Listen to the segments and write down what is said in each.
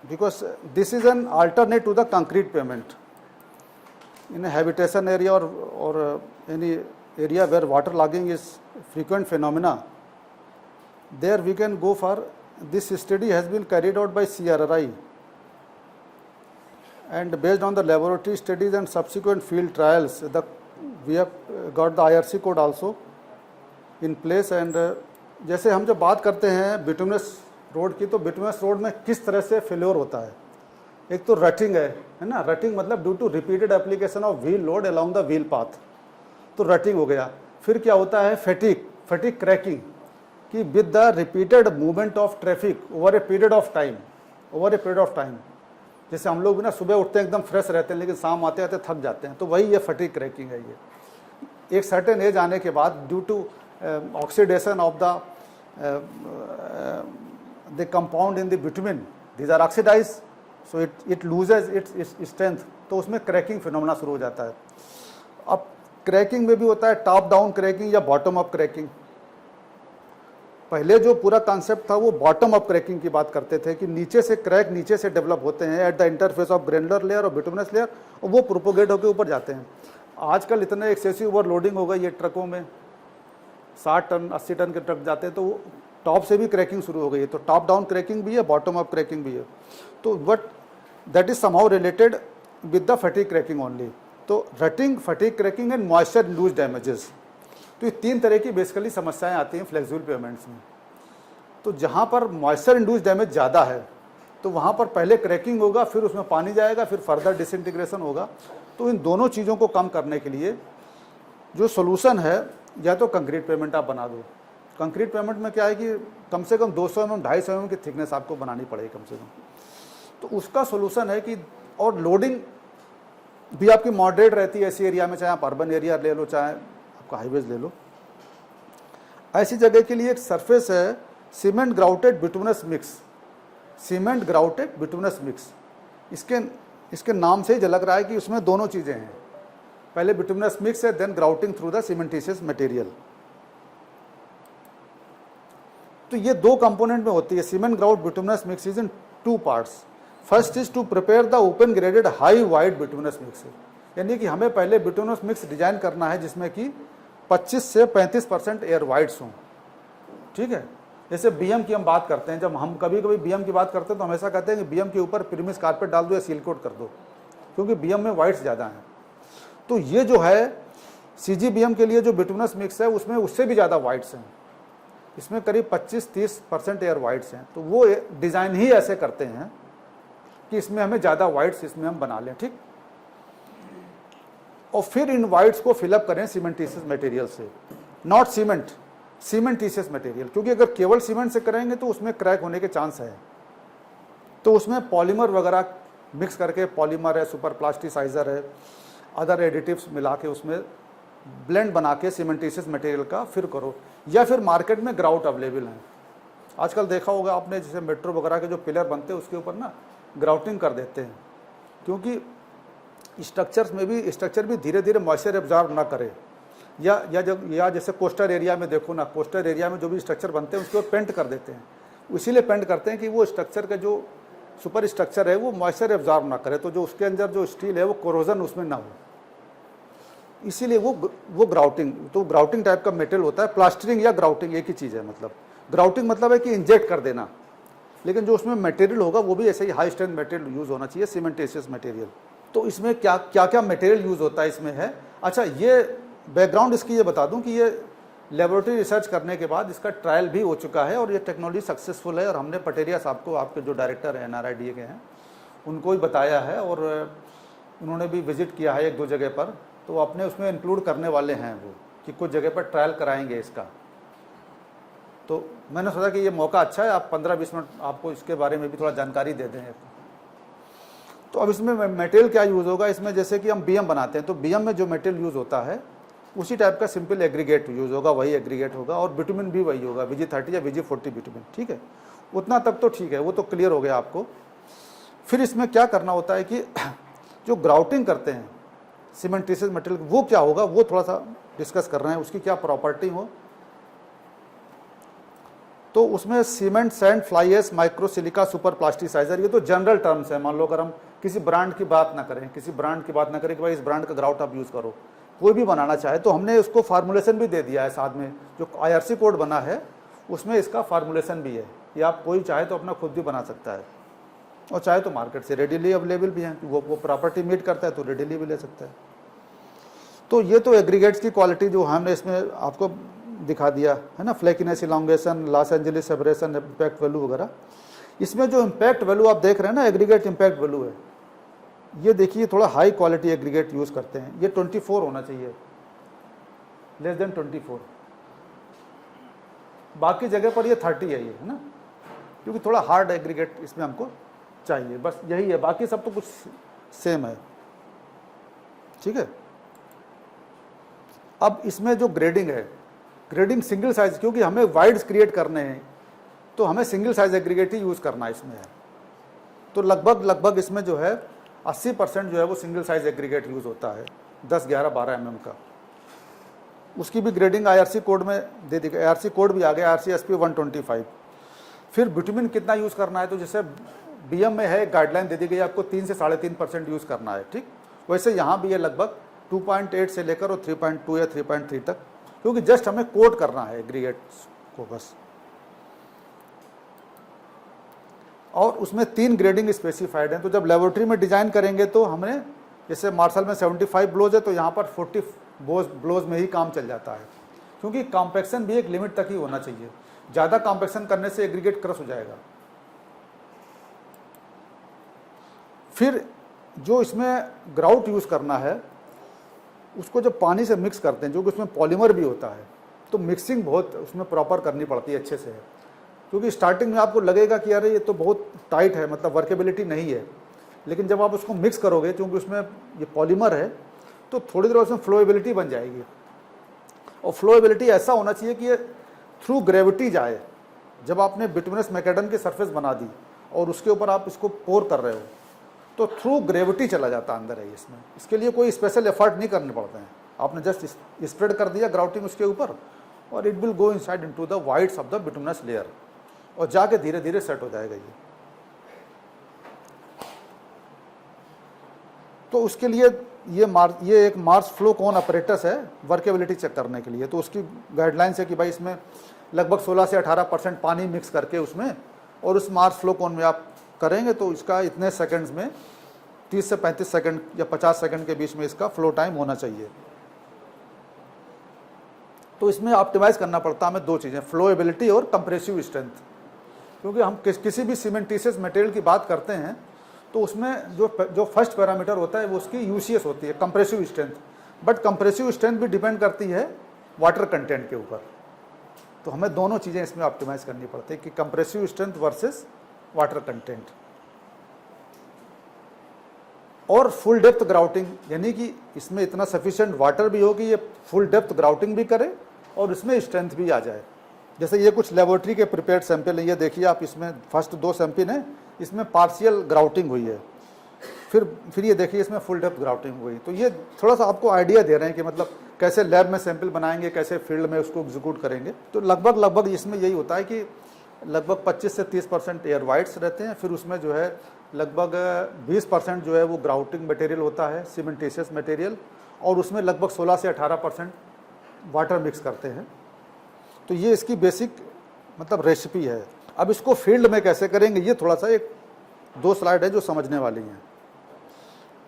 because this is an alternate to the concrete pavement. In a habitation area or any area where water logging is frequent phenomena, there we can go for this. Study has been carried out by CRRI, and based on the laboratory studies and subsequent field trials, we have got the IRC code also in place. And जैसे हम जब बात करते हैं bituminous road की, तो bituminous road में किस तरह से फेल्योर होता है। एक तो रटिंग है ना, रटिंग मतलब due to repeated application of wheel load along the wheel path, तो रटिंग हो गया। फिर क्या होता है, फैटिक क्रैकिंग, कि with the repeated movement of traffic over a period of time, जैसे हम लोग भी ना सुबह उठते हैं एकदम फ्रेश रहते हैं, लेकिन शाम आते आते थक जाते हैं, तो वही ये फैटिक क्रैकिंग है। ये एक सर्टेन एज आने के बाद due to oxidation of the compound in the bitumen, these are oxidise, so it loses its strength, तो उसमें क्रैकिंग फिनोमेना शुरू हो जाता है। अब क्रैकिंग में भी होता है टॉप डाउन क्रैकिंग या बॉटम अप क्रैकिंग। पहले जो पूरा कॉन्सेप्ट था वो बॉटम अप क्रैकिंग की बात करते थे, कि नीचे से क्रैक नीचे से डेवलप होते हैं at the interface of granular layer और बिटुमिनस लेयर, और वो प्रोपोगेट होकर ऊपर जाते हैं। आजकल इतने एक्सेसिव ओवरलोडिंग हो गई है ट्रकों में, 60 टन 80 टन के ट्रक जाते हैं, तो टॉप से भी क्रैकिंग शुरू हो गई है। तो टॉप डाउन क्रैकिंग भी है, बॉटम अप क्रैकिंग भी है, तो but that is somehow related with the fatigue cracking only. तो rutting, fatigue cracking and moisture induced damages, तो ये 3 तरह की बेसिकली समस्याएं आती हैं फ्लेक्सिबल पेमेंट्स में। तो जहाँ पर मॉइस्चर इंड्यूस्ड डैमेज ज़्यादा है, तो वहाँ पर पहले क्रैकिंग होगा, फिर उसमें पानी जाएगा, फिर फर्दर डिसइंटीग्रेशन होगा। तो इन दोनों चीज़ों को कम करने के लिए जो सोल्यूशन है, या तो कंक्रीट पेमेंट आप बना दो। कंक्रीट पेमेंट में क्या है कि कम से कम 200 mm 250 mm की थिकनेस आपको बनानी पड़ेगी कम से कम। तो उसका सोल्यूशन है कि, और लोडिंग भी आपकी मॉडरेट रहती है ऐसी एरिया में, चाहे आप अर्बन एरिया ले लो, चाहे आपका हाईवेज ले लो। ऐसी जगह के लिए एक सरफेस है cement grouted bituminous mix, cement grouted bituminous mix. इसके नाम से ही झलक रहा है कि उसमें दोनों चीज़ें हैं, पहले बिटुमिनस मिक्स है, then grouting through the cementitious material. तो ये 2 कंपोनेंट में होती है। Cement grout bituminous mix is in 2 parts. First is to prepare the open graded high void bituminous mix, यानी कि हमें पहले बिटुमिनस मिक्स डिजाइन करना है जिसमें कि 25 से 35% एयर वाइड्स हों। ठीक है, जैसे बीएम की हम बात करते हैं, जब हम कभी कभी बीएम की बात करते हैं तो हमेशा कहते हैं कि बीएम के ऊपर प्रीमिस कारपेट डाल दो या सील कोट कर दो, क्योंकि बीएम में वाइड्स ज़्यादा हैं। तो ये जो है सीजीबीएम के लिए जो बिटुमिनस मिक्स है, उसमें उससे भी ज़्यादा वाइड्स हैं, इसमें करीब 25-30% एयर वाइड्स हैं। तो वो डिज़ाइन ही ऐसे करते हैं कि इसमें हमें ज़्यादा वाइड्स इसमें हम बना लें। ठीक, और फिर इन वाइड्स को फिलअप करें सीमेंटिशियस मटेरियल से, नॉट सीमेंटिशियस मटेरियल, क्योंकि अगर केवल सीमेंट से करेंगे तो उसमें क्रैक होने के चांस है। तो उसमें पॉलीमर वगैरह मिक्स करके, पॉलीमर है, सुपर प्लास्टिसाइजर है, अदर एडिटिव्स मिला के उसमें ब्लेंड बना के सीमेंटिशियस मटेरियल का फिर करो। या फिर मार्केट में ग्राउट अवेलेबल हैं, आजकल देखा होगा आपने, जैसे मेट्रो वगैरह के जो पिलर बनते हैं उसके ऊपर ना ग्राउटिंग कर देते हैं, क्योंकि स्ट्रक्चर भी धीरे धीरे मॉइस्चर एब्जॉर्ब ना करे। या जैसे कोस्टल एरिया में देखो ना, कोस्टल एरिया में जो भी स्ट्रक्चर बनते हैं उसके ऊपर पेंट कर देते हैं, इसीलिए पेंट करते हैं कि वो स्ट्रक्चर का जो सुपर स्ट्रक्चर है वो मॉइस्चर एब्जॉर्ब ना करे, तो जो उसके अंदर जो स्टील है वो कोरोजन उसमें ना हो, इसीलिए वो ग्राउटिंग, तो ग्राउटिंग टाइप का मटेरियल होता है। प्लास्टरिंग या ग्राउटिंग एक ही चीज़ है, मतलब ग्राउटिंग मतलब है कि इंजेक्ट कर देना, लेकिन जो उसमें मटेरियल होगा वो भी ऐसे ही हाई स्ट्रेंथ मटेरियल यूज़ होना चाहिए, सीमेंटिशियस मटेरियल। तो इसमें क्या क्या मटेरियल यूज़ होता है इसमें है। अच्छा, ये बैकग्राउंड इसकी ये बता दूं कि ये लेबोरेटरी रिसर्च करने के बाद इसका ट्रायल भी हो चुका है और ये टेक्नोलॉजी सक्सेसफुल है, और हमने पटेरिया साहब को, आपके जो डायरेक्टर हैं NRIDA के हैं, उनको ही बताया है, और उन्होंने भी विजिट किया है 1-2 जगह पर, तो अपने उसमें इंक्लूड करने वाले हैं वो, कि कुछ जगह पर ट्रायल कराएंगे इसका। तो मैंने सोचा कि ये मौका अच्छा है, आप 15-20 मिनट आपको इसके बारे में भी थोड़ा जानकारी दे दें। तो अब इसमें मटेरियल क्या यूज़ होगा, इसमें जैसे कि हम बीएम बनाते हैं, तो बीएम में जो मटेरियल यूज़ होता है उसी टाइप का सिंपल एग्रीगेट यूज़ होगा, वही एग्रीगेट होगा, और बिटुमिन भी वही होगा, VG30 या VG40 बिटुमिन। ठीक है, उतना तक तो ठीक है, वो तो क्लियर हो गया आपको। फिर इसमें क्या करना होता है कि जो ग्राउटिंग करते हैं सीमेंटिशियस मटेरियल, वो क्या होगा वो थोड़ा सा डिस्कस कर रहे हैं, उसकी क्या प्रॉपर्टी हो। तो उसमें cement, sand, fly ash, micro silica, super plasticiser, ये तो जनरल टर्म्स है। मान लो अगर हम किसी ब्रांड की बात ना करें, किसी ब्रांड की बात ना करें कि भाई इस ब्रांड का ग्राउट आप यूज़ करो, कोई भी बनाना चाहे तो हमने उसको फार्मूलेशन भी दे दिया है साथ में। जो IRC कोड बना है उसमें इसका फार्मूलेशन भी है, ये आप कोई चाहे तो अपना खुद भी बना सकता है, और चाहे तो मार्केट से रेडीली अवेलेबल भी है, वो प्रॉपर्टी मीट करता है तो रेडीली भी ले सकता है। तो ये तो एग्रीगेट्स की क्वालिटी जो हमने इसमें आपको दिखा दिया है ना, flakiness, elongation, Los Angeles separation, impact value वगैरह। इसमें जो इम्पैक्ट वैल्यू आप देख रहे हैं ना, एग्रीगेट इम्पैक्ट वैल्यू है, ये देखिए थोड़ा हाई क्वालिटी एग्रीगेट यूज़ करते हैं, ये 24 होना चाहिए, लेस देन 24। बाकी जगह पर ये 30 है, ये है ना, क्योंकि थोड़ा हार्ड एग्रीगेट इसमें हमको चाहिए, बस यही है, बाकी सब तो कुछ सेम है। ठीक है। अब इसमें जो ग्रेडिंग है, ग्रेडिंग सिंगल साइज, क्योंकि हमें वाइड्स क्रिएट करने हैं तो हमें सिंगल साइज एग्रीगेट ही यूज़ करना इसमें है। तो लगभग इसमें जो है 80% जो है वो सिंगल साइज एग्रीगेट यूज़ होता है, 10, 11, 12 mm का। उसकी भी ग्रेडिंग IRC कोड में दे दी गई, IRC कोड भी आ गया, IRC SP 125। फिर बिटुमिन कितना यूज़ करना है, तो जैसे BM में है गाइडलाइन दे दी गई आपको 3 से 3.5% यूज़ करना है। ठीक, वैसे यहाँ भी है लगभग 2.8 से लेकर और 3.2 या 3.3 तक, क्योंकि जस्ट हमें कोड करना है एग्रीगेट्स को बस। और उसमें 3 ग्रेडिंग स्पेसिफाइड हैं। तो जब लेबोरेटरी में डिज़ाइन करेंगे तो हमें, जैसे मार्शल में 75 ब्लोज है तो यहाँ पर 40 ब्लोज में ही काम चल जाता है, क्योंकि कॉम्पैक्शन भी एक लिमिट तक ही होना चाहिए, ज़्यादा कॉम्पैक्शन करने से एग्रीगेट क्रश हो जाएगा। फिर जो इसमें ग्राउट यूज़ करना है उसको जब पानी से मिक्स करते हैं, जो कि उसमें पॉलीमर भी होता है, तो मिक्सिंग बहुत उसमें प्रॉपर करनी पड़ती है, अच्छे से है, क्योंकि स्टार्टिंग में आपको लगेगा कि अरे ये तो बहुत टाइट है, मतलब वर्केबिलिटी नहीं है, लेकिन जब आप उसको मिक्स करोगे, क्योंकि उसमें ये पॉलीमर है, तो थोड़ी देर उसमें फ्लोएबिलिटी बन जाएगी। और फ्लोएबिलिटी ऐसा होना चाहिए कि ये थ्रू ग्रेविटी जाए। जब आपने बिटुमिनस मैकेडम की सरफेस बना दी और उसके ऊपर आप इसको पोर कर रहे हो, तो थ्रू ग्रेविटी चला जाता अंदर है इसमें। इसके लिए कोई स्पेशल एफर्ट नहीं करने पड़ते हैं, आपने जस्ट स्प्रेड कर दिया ग्राउटिंग उसके ऊपर, और it will go inside into the wides of the bituminous layer, और जाके धीरे धीरे सेट हो जाएगा ये। तो उसके लिए ये एक मार्स फ्लो कौन अपरेटस है वर्केबिलिटी चेक करने के लिए। तो उसकी गाइडलाइंस है कि भाई इसमें लगभग 16 से 18% पानी मिक्स करके उसमें, और उस मार्स फ्लो कौन में आप करेंगे तो इसका इतने सेकंड्स में 30 से 35 सेकंड या 50 सेकंड के बीच में इसका फ्लो टाइम होना चाहिए। तो इसमें ऑप्टिमाइज करना पड़ता है हमें 2 चीज़ें, फ्लोएबिलिटी और कंप्रेसिव स्ट्रेंथ। क्योंकि हम किसी भी सीमेंटिशियस मटेरियल की बात करते हैं तो उसमें जो फर्स्ट पैरामीटर होता है वो उसकी यूसीएस होती है, compressive strength. But compressive strength भी डिपेंड करती है वाटर कंटेंट के ऊपर। तो हमें दोनों चीज़ें इसमें ऑप्टिमाइज करनी पड़ती है कि compressive strength versus water content. और फुल डेप्थ ग्राउटिंग, यानी कि इसमें इतना सफिशिएंट वाटर भी हो कि ये फुल डेप्थ ग्राउटिंग भी करे और इसमें स्ट्रेंथ भी आ जाए। जैसे ये कुछ लेबोरेटरी के प्रिपेयर्ड सैंपल है, ये देखिए आप, इसमें फर्स्ट 2 सैंपल हैं, इसमें पार्शियल ग्राउटिंग हुई है, फिर ये देखिए इसमें फुल डेप्थ ग्राउटिंग हुई। तो ये थोड़ा सा आपको आइडिया दे रहे हैं कि मतलब कैसे लैब में सैंपल बनाएंगे, कैसे फील्ड में उसको एग्जीक्यूट करेंगे। तो लगभग इसमें यही होता है कि लगभग 25 से 30% एयर वाइट्स रहते हैं, फिर उसमें जो है लगभग 20% जो है वो ग्राउटिंग मटेरियल होता है, सीमेंटिशियस मटेरियल, और उसमें लगभग 16 से 18% वाटर मिक्स करते हैं। तो ये इसकी बेसिक मतलब रेसिपी है। अब इसको फील्ड में कैसे करेंगे, ये थोड़ा सा 1-2 स्लाइड है जो समझने वाली हैं।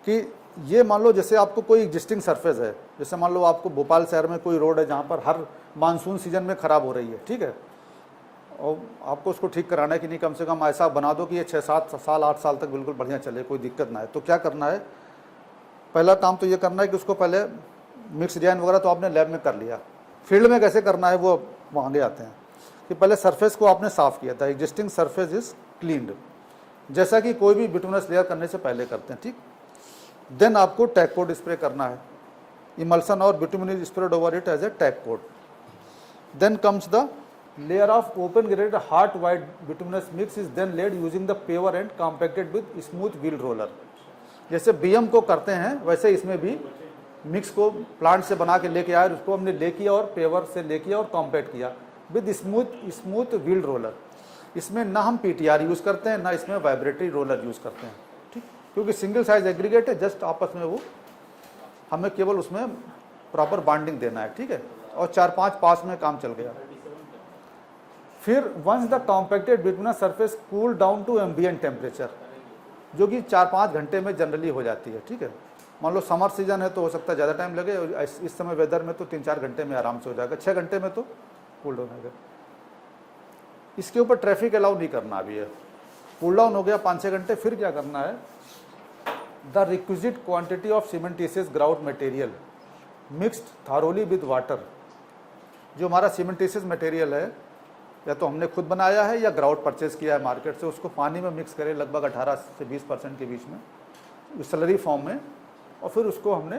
कि ये मान लो जैसे आपको कोई एग्जिस्टिंग सरफेस है, जैसे मान लो आपको भोपाल शहर में कोई रोड है जहाँ पर हर मानसून सीजन में ख़राब हो रही है, ठीक है, और आपको उसको ठीक कराना है कि नहीं, कम से कम ऐसा बना दो कि ये 6-7 साल 8 साल तक बिल्कुल बढ़िया चले, कोई दिक्कत ना है। तो क्या करना है, पहला काम तो ये करना है कि उसको पहले मिक्स डिजाइन वगैरह तो आपने लैब में कर लिया। फील्ड में कैसे करना है वो आगे आते हैं कि पहले सरफेस को आपने साफ़ किया था, एग्जिस्टिंग सरफेस इज क्लीन्ड, जैसा कि कोई भी बिटुमिनस लेयर करने से पहले करते हैं, ठीक। देन आपको टैग कोड स्प्रे करना है, इमल्सन और bitumen is spread over it as a tack coat. Then comes the layer of open graded hard white bituminous mix is then laid using the paver and compacted with smooth wheel roller। जैसे BM को करते हैं वैसे इसमें भी mix को plant से बना के लेके आए, उसको हमने ले किया और पेवर से ले किया और कॉम्पैक्ट किया, विद स्मूथ व्हील्ड रोलर। इसमें ना हम PTR यूज़ करते हैं, ना इसमें वाइब्रेटरी रोलर यूज़ करते हैं, ठीक, क्योंकि सिंगल साइज एग्रीगेट है, जस्ट आपस में वो हमें केवल उसमें प्रॉपर बॉन्डिंग देना है, ठीक है, और 4-5 पास में काम चल गया। फिर once the compacted bituminous surface cool down to ambient temperature, जो कि 4-5 घंटे में जनरली हो जाती है, ठीक है। मान लो समर सीजन है तो हो सकता है ज़्यादा टाइम लगे, इस समय वेदर में तो 3-4 घंटे में आराम से हो जाएगा, 6 घंटे में तो कूल डाउन होगा। इसके ऊपर ट्रैफिक अलाउ नहीं करना अभी है। कूल डाउन हो गया 5-6 घंटे, फिर क्या करना है, the requisite quantity of cementitious grout material mixed thoroughly with water. जो हमारा सीमेंटिशियस मटेरियल है, या तो हमने खुद बनाया है या ग्राउट परचेज किया है मार्केट से, उसको पानी में मिक्स करें लगभग 18 से 20% के बीच में स्लरी फॉर्म में, और फिर उसको हमने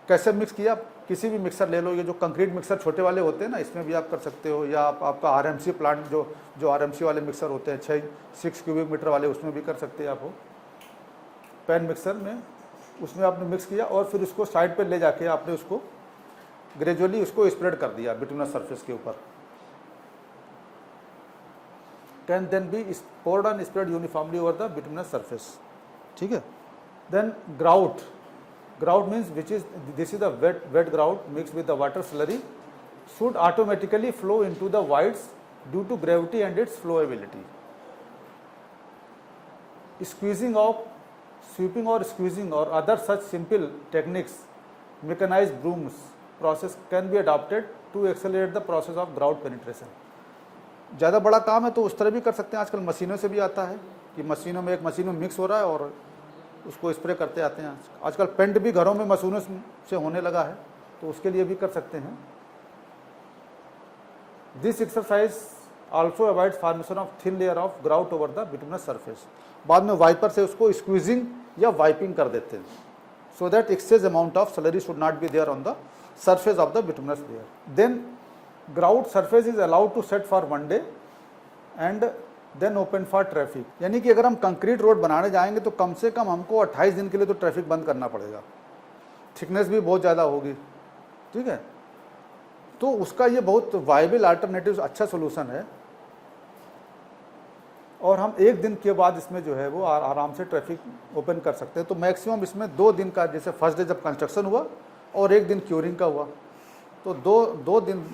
कैसे मिक्स किया, किसी भी मिक्सर ले लो, ये जो कंक्रीट मिक्सर छोटे वाले होते हैं ना, इसमें भी आप कर सकते हो, या आपका RMC प्लांट जो RMC वाले मिक्सर होते हैं 6 क्यूबिक मीटर वाले, उसमें भी कर सकते हैं आप हो। पैन मिक्सर में उसमें आपने मिक्स किया और फिर उसको साइड पे ले जाके आपने उसको ग्रेजुअली उसको स्प्रेड कर दिया बिटुमिनस सरफेस के ऊपर। Can then be poured and spread uniformly over the bituminous surface, ठीक है। Then grout means this is the wet grout mixed with the water slurry should automatically flow into the voids due to gravity and its flowability. Sweeping or squeezing or other such simple techniques, mechanized brooms process can be adopted to accelerate the process of grout penetration. ज़्यादा बड़ा काम है तो उस तरह भी कर सकते हैं, आजकल मशीनों से भी आता है कि मशीनों में एक मशीन में मिक्स हो रहा है और उसको स्प्रे करते आते हैं। आजकल पेंट भी घरों में मशीनों से होने लगा है, तो उसके लिए भी कर सकते हैं। This exercise also avoids formation of thin layer of grout over the bituminous surface. बाद में वाइपर से उसको स्क्वीजिंग या वाइपिंग कर देते हैं, so that excess amount of slurry should not be there on the surface of the bituminous layer. Then grout surface is allowed to set for 1 day and then open for traffic. यानी कि अगर हम concrete road बनाने जाएंगे तो कम से कम हमको 28 दिन के लिए तो ट्रैफिक बंद करना पड़ेगा, थिकनेस भी बहुत ज़्यादा होगी, ठीक है। तो उसका ये बहुत वायबल अल्टरनेटिव अच्छा सोल्यूशन है, और हम 1 दिन के बाद इसमें जो है वो आराम से ट्रैफिक ओपन कर सकते हैं। तो मैक्सिमम इसमें 2 दिन का, जैसे फर्स्ट डे जब कंस्ट्रक्शन हुआ और 1 दिन क्यूरिंग का हुआ, तो दो दिन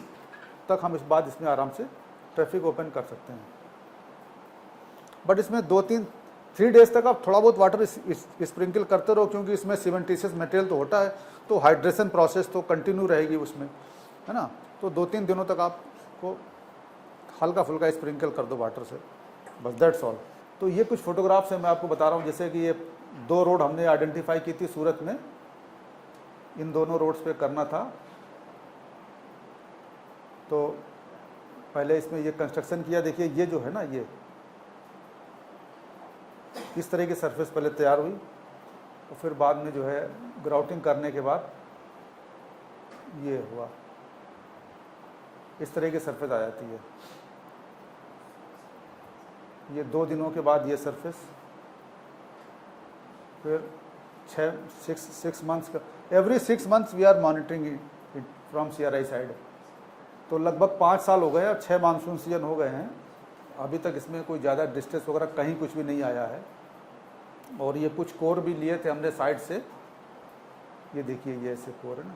तक हम इस बाद इसमें आराम से ट्रैफिक ओपन कर सकते हैं। बट इसमें 3 डेज तक आप थोड़ा बहुत वाटर स्प्रिंकल करते रहो, क्योंकि इसमें सीमेंटिशियस मटेरियल तो होता है, तो हाइड्रेशन प्रोसेस तो कंटिन्यू रहेगी उसमें, है ना। तो 2-3 दिनों तक आपको हल्का फुल्का स्प्रिंकल कर दो वाटर से, बस दैट्स ऑल। तो ये कुछ फोटोग्राफ्स हैं, मैं आपको बता रहा हूँ। जैसे कि ये 2 रोड हमने आइडेंटिफाई की थी सूरत में, इन दोनों रोड्स पे करना था। तो पहले इसमें ये कंस्ट्रक्शन किया, देखिए ये जो है ना, ये इस तरह की सरफेस पहले तैयार हुई, और फिर बाद में जो है ग्राउटिंग करने के बाद ये हुआ, इस तरह की सरफेस आ जाती है। ये 2 दिनों के बाद ये सरफेस, फिर 6 मंथ्स का, every 6 months we are monitoring it from CRI side. तो लगभग 5 साल हो गए और 6 मानसून सीजन हो गए हैं, अभी तक इसमें कोई ज़्यादा डिस्ट्रेस वगैरह कहीं कुछ भी नहीं आया है। और ये कुछ कोर भी लिए थे हमने साइड से, ये देखिए ये ऐसे कोर है ना।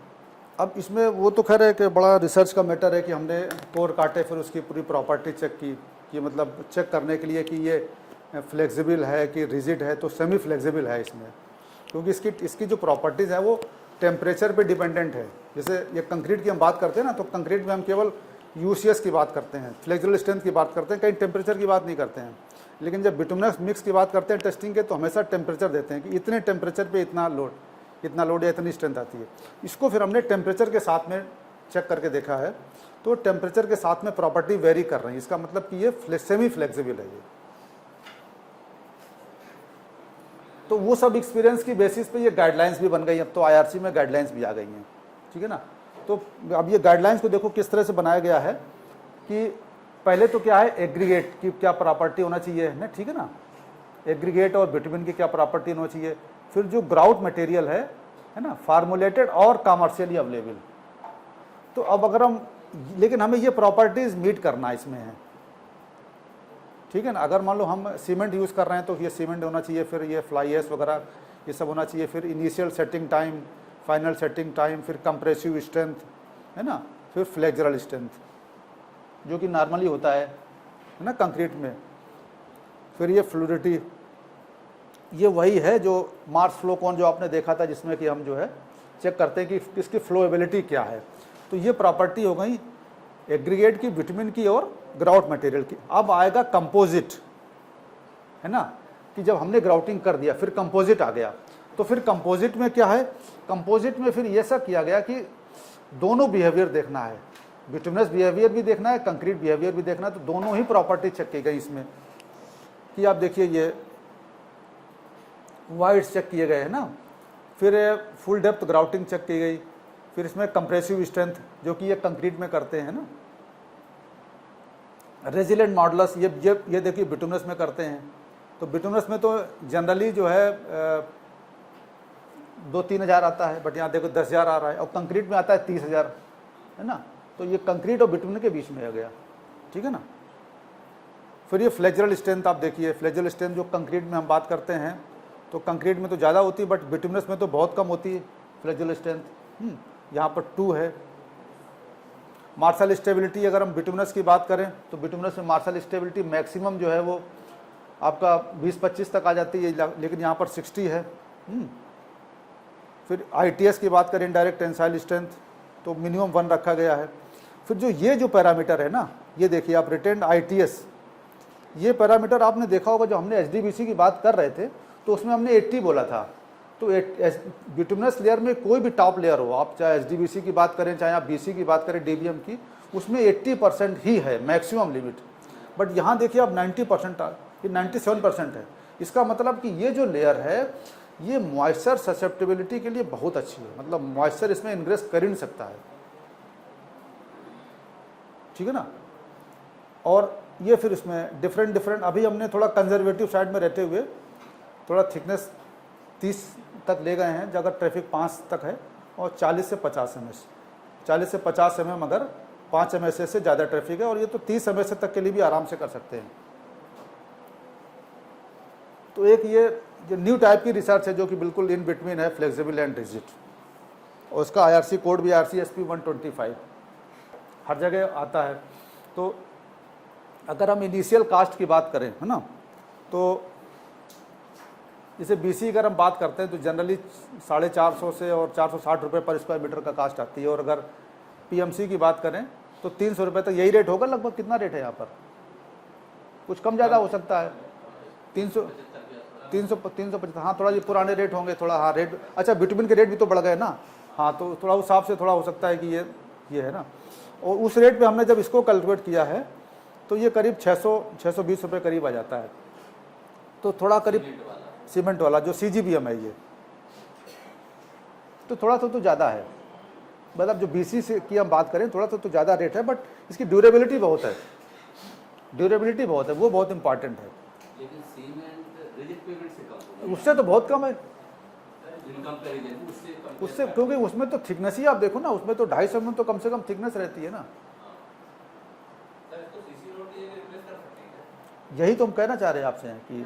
अब इसमें वो तो खैर है कि बड़ा रिसर्च का मैटर है कि हमने कोर काटे, फिर उसकी पूरी प्रॉपर्टी चेक की, कि मतलब चेक करने के लिए कि ये फ्लेक्सिबल है कि रिजिड है। तो सेमी फ्लेक्सिबल है इसमें, क्योंकि इसकी जो प्रॉपर्टीज़ है वो टेम्परेचर पे डिपेंडेंट है। जैसे ये कंक्रीट की हम बात करते हैं ना, तो कंक्रीट में हम केवल यूसीएस की बात करते हैं, फ्लेक्सिबल स्ट्रेंथ की बात करते हैं, कहीं टेम्परेचर की बात नहीं करते हैं। लेकिन जब बिटुमिनस मिक्स की बात करते हैं टेस्टिंग के, तो हमेशा टेम्परेचर देते हैं कि इतने टेम्परेचर पे इतना लोड या इतनी स्ट्रेंथ आती है। इसको फिर हमने टेम्परेचर के साथ में चेक करके देखा है, तो टेम्परेचर के साथ में प्रॉपर्टी वेरी कर रही है। इसका मतलब कि ये सेमी फ्लेक्सिबल है ये। तो वो सब एक्सपीरियंस की बेसिस पे ये गाइडलाइंस भी बन गई। अब तो IRC में गाइडलाइंस भी आ गई हैं, ठीक है ना। तो अब ये गाइडलाइंस को देखो किस तरह से बनाया गया है, कि पहले तो क्या है, एग्रीगेट की क्या प्रॉपर्टी होना चाहिए है ना, ठीक है ना। एग्रीगेट और बिटुमिन की क्या प्रॉपर्टी होना चाहिए, फिर जो ग्राउट मटेरियल है ना, फार्मुलेटेड और कमर्शियली अवेलेबल। तो अब अगर हम लेकिन हमें ये प्रॉपर्टीज़ मीट करना इसमें है, ठीक है ना। अगर मान लो हम सीमेंट यूज़ कर रहे हैं तो ये सीमेंट होना चाहिए, फिर ये फ्लाई एश वगैरह ये सब होना चाहिए, फिर initial setting time, final setting time, फिर कंप्रेसिव स्ट्रेंथ, है ना, फिर फ्लेक्सुरल स्ट्रेंथ जो कि नॉर्मली होता है ना कंक्रीट में, फिर ये फ्लूइडिटी, ये वही है जो मार्स फ्लो कौन जो आपने देखा था, जिसमें कि हम जो है चेक करते हैं कि इसकी फ्लोएबिलिटी क्या है। तो ये प्रॉपर्टी हो गई एग्रीगेट की, बिटुमिन की और ग्राउट मटेरियल की। अब आएगा कंपोजिट, है ना, कि जब हमने ग्राउटिंग कर दिया फिर कंपोजिट आ गया। तो फिर कंपोजिट में क्या है, कंपोजिट में फिर ये सब किया गया कि दोनों बिहेवियर देखना है, बिटुमिनस बिहेवियर भी देखना है, कंक्रीट बिहेवियर भी देखना है। तो दोनों ही प्रॉपर्टी चेक की गई इसमें, कि आप देखिए ये वाइड्स चेक किए गए हैं ना, फिर फुल डेप्थ ग्राउटिंग चेक की गई, फिर इसमें कंप्रेसिव स्ट्रेंथ जो कि ये कंक्रीट में करते हैं ना, रेजिलेंट मॉडुलस ये देखिए बिटुमिनस में करते हैं। तो बिटुमिनस में तो जनरली जो है 2-3 हज़ार आता है, बट यहाँ देखो 10,000 आ रहा है, और कंक्रीट में आता है 30,000, है ना। तो ये कंक्रीट और बिटुमिन के बीच में आ गया, ठीक है ना। फिर ये फ्लेक्सुरल स्ट्रेंथ आप देखिए, फ्लेक्सुरल स्ट्रेंथ जो कंक्रीट में हम बात करते हैं तो कंक्रीट में तो ज़्यादा होती है, बट बिटुमिनस में तो बहुत कम होती है फ्लेक्सुरल स्ट्रेंथ। यहाँ पर 2 है। मार्शल स्टेबिलिटी अगर हम बिटुमिनस की बात करें तो बिटुमिनस में मार्शल स्टेबिलिटी मैक्सिमम जो है वो आपका 20-25 तक आ जाती है, लेकिन यहाँ पर 60 है। फिर ITS की बात करें, इनडायरेक्ट टेंसाइल स्ट्रेंथ, तो मिनिमम 1 रखा गया है। फिर जो पैरामीटर है ना, ये देखिए आप रिटेन्ड ITS, ये पैरामीटर आपने देखा होगा, जो हमने HDBC की बात कर रहे थे तो उसमें हमने 80 बोला था। तो बिटुमिनस लेयर में कोई भी टॉप लेयर हो, आप चाहे HDBC की बात करें, चाहे आप BC की बात करें, DBM की, उसमें 80% ही है मैक्सिमम लिमिट। बट यहाँ देखिए आप 90%, ये 97% है। इसका मतलब कि ये जो लेयर है ये मॉइस्चर ससेप्टेबिलिटी के लिए बहुत अच्छी है, मतलब मॉइस्चर इसमें इनग्रेस कर ही नहीं सकता है, ठीक है ना। और ये फिर इसमें डिफरेंट अभी हमने थोड़ा कंजर्वेटिव साइड में रहते हुए थोड़ा थिकनेस 30 तक ले गए हैं, अगर ट्रैफिक 5 तक है, और 40 से 50 mm, 40 से 50 mm अगर 5 MSA से ज़्यादा ट्रैफिक है, और ये तो 30 MSA तक के लिए भी आराम से कर सकते हैं। तो एक ये जो न्यू टाइप की रिसर्च है जो कि बिल्कुल इन बिटवीन है, फ्लेक्सिबल एंड रिजिड, और उसका IRC कोड भी IRC-SP 125 हर जगह आता है। तो अगर हम इनिशियल कास्ट की बात करें, है ना, तो जैसे BC अगर हम बात करते हैं तो जनरली 450 से और 460 रुपये पर स्क्वायर मीटर का कास्ट आती है, और अगर PMC की बात करें तो 300 रुपये तक यही रेट होगा लगभग। कितना रेट है यहाँ पर, कुछ कम ज़्यादा हो सकता है, 350, हाँ थोड़ा ये पुराने रेट होंगे, थोड़ा हाँ रेट, अच्छा बिटुमिन के रेट भी तो बढ़ गए ना, हाँ तो थोड़ा उस हिसाब से थोड़ा हो सकता है कि ये है ना। और उस रेट पे हमने जब इसको कैलकुलेट किया है तो ये करीब 620 रुपये करीब आ जाता है। तो थोड़ा करीब सीमेंट वाला जो CGBM है ये, तो थोड़ा तो ज़्यादा है, मतलब जो BC से की हम बात करें थोड़ा तो ज़्यादा रेट है, बट इसकी ड्यूरेबिलिटी बहुत है, वो बहुत इंपॉर्टेंट है। लेकिन सीमेंट रिजिड पेमेंट से कम, उससे तो बहुत कम है, उससे, क्योंकि उसमें तो थिकनेस ही आप देखो ना, उसमें तो 250 mm तो कम से कम थिकनेस रहती है ना। तो सीसी रोड ये रिप्लेस कर सकते हैं, यही तो हम कहना चाह रहे हैं आपसे कि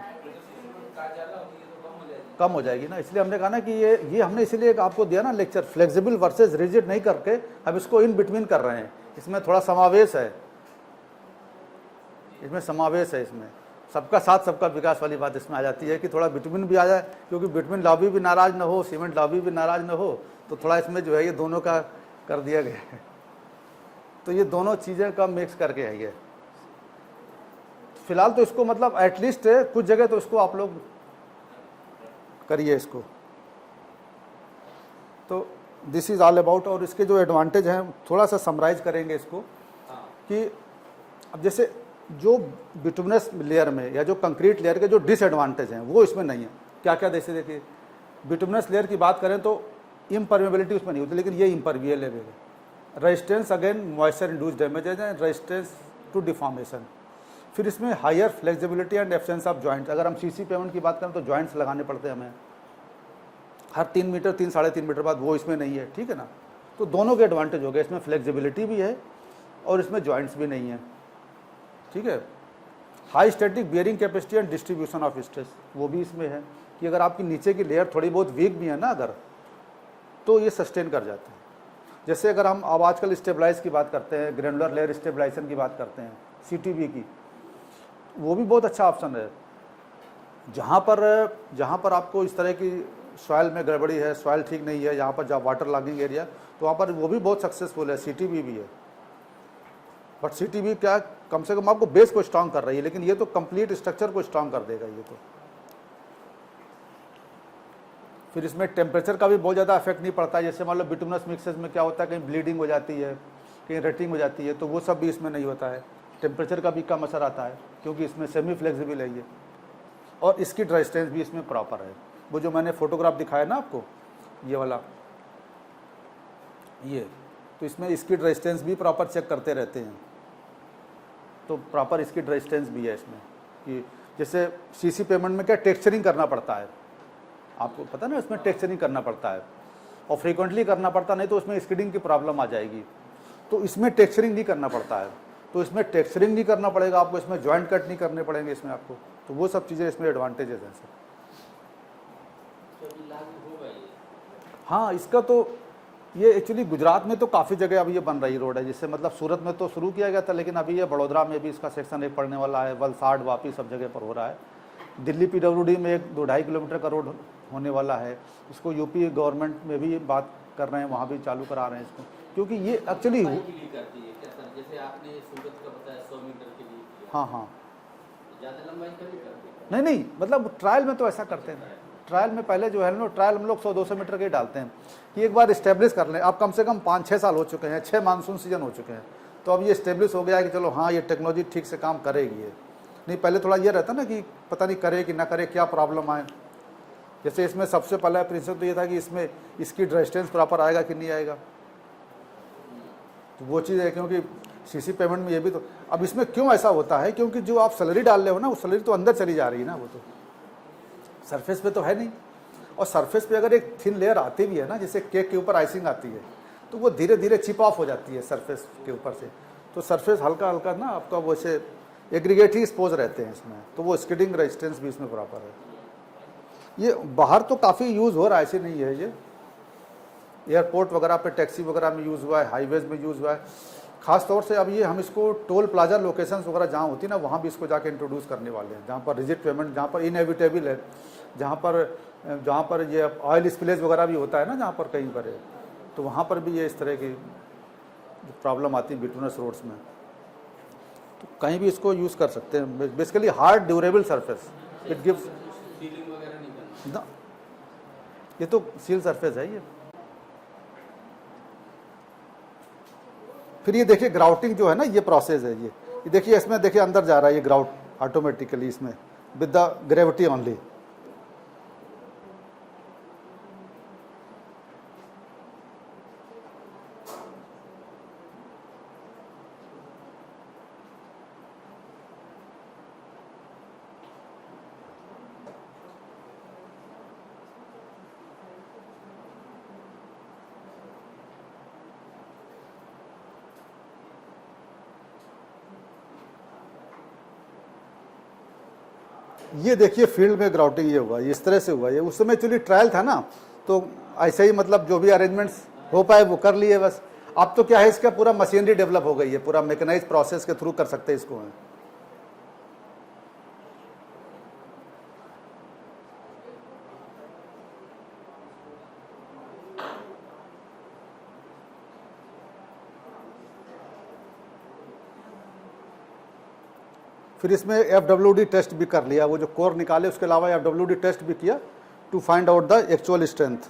कम हो जाएगी ना, इसलिए हमने कहा ना कि ये हमने इसीलिए आपको दिया ना लेक्चर, फ्लेक्सिबल वर्सेस रिजिड नहीं करके हम इसको इन बिटवीन कर रहे हैं। इसमें थोड़ा समावेश है, इसमें सबका साथ सबका विकास वाली बात इसमें आ जाती है कि थोड़ा बिटवीन भी आ जाए, क्योंकि बिटवीन लॉबी भी नाराज ना हो, सीमेंट लॉबी भी नाराज ना हो, तो थोड़ा इसमें जो है ये दोनों का कर दिया गया है। तो ये दोनों चीज़ें का मिक्स करके है ये। फिलहाल तो इसको मतलब एटलीस्ट कुछ जगह तो इसको आप लोग करिए इसको। तो दिस इज़ ऑल अबाउट, और इसके जो एडवांटेज हैं थोड़ा सा समराइज करेंगे इसको, कि अब जैसे जो बिटुमिनस लेयर में या जो कंक्रीट लेयर के जो डिसएडवांटेज हैं वो इसमें नहीं है। क्या क्या जैसे देखिए, बिटुमिनस लेयर की बात करें तो इम्परमेबिलिटी उसमें नहीं होती, लेकिन ये इम्परविएबल है। Resistance again moisture induced damages and resistance to deformation. फिर इसमें higher flexibility and absence of joints. अगर हम CC पेमेंट की बात करें तो जॉइंट्स लगाने पड़ते हैं हमें हर 3 मीटर 3-3.5 मीटर बाद, वो इसमें नहीं है, ठीक है ना। तो दोनों के एडवांटेज हो गए, इसमें फ्लेक्सिबिलिटी भी है और इसमें जॉइंट्स भी नहीं है, ठीक है। High static bearing capacity and distribution of stress, वो भी इसमें है कि अगर आपकी नीचे की लेयर थोड़ी बहुत वीक भी है ना अगर, तो ये सस्टेन कर जाते हैं। जैसे अगर हम अब आजकल स्टेबलाइज की बात करते हैं, ग्रेनुलर लेयर स्टेबलाइजेशन की बात करते हैं, CTB की, वो भी बहुत अच्छा ऑप्शन है। जहाँ पर आपको इस तरह की सॉइल में गड़बड़ी है, सॉइल ठीक नहीं है, यहाँ पर जहाँ वाटर लॉगिंग एरिया, तो वहाँ पर वो भी बहुत सक्सेसफुल है, CTB भी है। बट CTB क्या, कम से कम आपको बेस को स्ट्रांग कर रही है, लेकिन ये तो कंप्लीट स्ट्रक्चर को स्ट्रांग कर देगा ये तो। फिर इसमें टेम्परेचर का भी बहुत ज़्यादा इफेक्ट नहीं पड़ता है। जैसे मान लो बिटुमिनस मिक्सेस में क्या होता है, कहीं ब्लीडिंग हो जाती है, कहीं रटिंग हो जाती है, तो वो सब भी इसमें नहीं होता है। टेम्परेचर का भी कम असर आता है क्योंकि इसमें सेमी फ्लेक्सिबल है ये, और इसकी रेजिस्टेंस भी इसमें प्रॉपर है। वो जो मैंने फोटोग्राफ दिखाया ना आपको, ये वाला, ये तो इसमें इसकी रेजिस्टेंस भी प्रॉपर चेक करते रहते हैं, तो प्रॉपर इसकी रेजिस्टेंस भी है इसमें। कि जैसे CC पेमेंट में क्या टेक्सचरिंग करना पड़ता है, आपको पता ना, इसमें टेक्सचरिंग करना पड़ता है और फ्रीक्वेंटली करना पड़ता, नहीं तो उसमें स्किडिंग की प्रॉब्लम आ जाएगी। तो इसमें टेक्सचरिंग नहीं करना पड़ता है, तो इसमें टेक्सचरिंग नहीं करना पड़ेगा आपको, इसमें जॉइंट कट नहीं करने पड़ेंगे इसमें आपको, तो वो सब चीज़ें इसमें एडवांटेजेस हैं सर। हाँ, इसका तो ये एक्चुअली गुजरात में तो काफ़ी जगह अभी ये बन रही रोड है, जिससे मतलब सूरत में तो शुरू किया गया था, लेकिन अभी ये बड़ौदा में भी इसका सेक्शन 1 पड़ने वाला है, वलसाड़, वापी सब जगह पर हो रहा है। दिल्ली PWD में 1-2-2.5 किलोमीटर का रोड होने वाला है, इसको UP गवर्नमेंट में भी बात कर रहे हैं, वहाँ भी चालू करा रहे हैं इसको, क्योंकि ये एक्चुअली जैसे आपने सूरत का बताया 100 मीटर के लिए, हाँ, ज़्यादा लंबाई का भी करते नहीं हैं? नहीं, मतलब ट्रायल में तो ऐसा करते हैं। ट्रायल में पहले जो है ना, ट्रायल हम लोग 100-200 मीटर के ही डालते हैं कि एक बार इस्टेब्लिश कर लें। अब कम से कम 5-6 साल हो चुके हैं, 6 मानसून सीजन हो चुके हैं, तो अब ये इस्टेब्लिश हो गया है कि चलो हाँ, ये टेक्नोलॉजी ठीक से काम करेगी ये। नहीं, पहले थोड़ा ये रहता ना कि पता नहीं करे कि ना करे, क्या प्रॉब्लम आए। जैसे इसमें सबसे पहला प्रिंसिपल तो ये था कि इसमें इसकी रेजिस्टेंस प्रॉपर आएगा कि नहीं आएगा, तो वो चीज़ है। क्योंकि CC पेमेंट में ये भी तो, अब इसमें क्यों ऐसा होता है, क्योंकि जो आप सैलरी डाल रहे हो ना, वो सैलरी तो अंदर चली जा रही है ना, वो तो सरफेस पे तो है नहीं। और सरफेस पे अगर एक थिन लेयर आती भी है ना, जैसे केक के ऊपर आइसिंग आती है, तो वो धीरे धीरे चिप ऑफ हो जाती है सरफेस के ऊपर से, तो सरफेस हल्का हल्का ना आपका वैसे एग्रीगेट ही एक्सपोज रहते हैं इसमें, तो वो स्किडिंग रेजिस्टेंस भी इसमें प्रॉपर है। ये बाहर तो काफ़ी यूज़ हो रहा है, ऐसे नहीं है। ये एयरपोर्ट वगैरह पे, टैक्सी वगैरह में यूज़ हुआ है, हाईवेज़ में यूज़ हुआ है, खास तौर से अब ये हम इसको टोल प्लाजा लोकेशंस वगैरह जहाँ होती है ना, वहाँ भी इसको जाके इंट्रोड्यूस करने वाले हैं, जहाँ पर रिजिड पेमेंट, जहाँ पर इनएविटेबल है, जहाँ पर ये ऑयल स्पिलेज वगैरह भी होता है ना, जहाँ पर कहीं पर है, तो वहाँ पर भी ये इस तरह की प्रॉब्लम आती है बिटुमिनस रोड्स में, तो कहीं भी इसको यूज़ कर सकते हैं। Basically hard durable surface, it gives, ceiling वगैरह नहीं करना, ये तो सील सरफेस है ये। फिर ये देखिए ग्राउटिंग जो है ना, ये प्रोसेस है, ये देखिए इसमें देखिए अंदर जा रहा है ये ग्राउट ऑटोमेटिकली इसमें विद द ग्रेविटी ओनली। ये देखिए फील्ड में ग्राउटिंग ये हुआ, इस तरह से हुआ। ये उस समय एक्चुअली ट्रायल था ना, तो ऐसे ही मतलब जो भी अरेंजमेंट्स हो पाए वो कर लिए बस। अब तो क्या है, इसका पूरा मशीनरी डेवलप हो गई है, पूरा मैकेनाइज प्रोसेस के थ्रू कर सकते हैं इसको। फिर इसमें FWD टेस्ट भी कर लिया, वो जो कोर निकाले उसके अलावा FWD टेस्ट भी किया to find out the actual strength.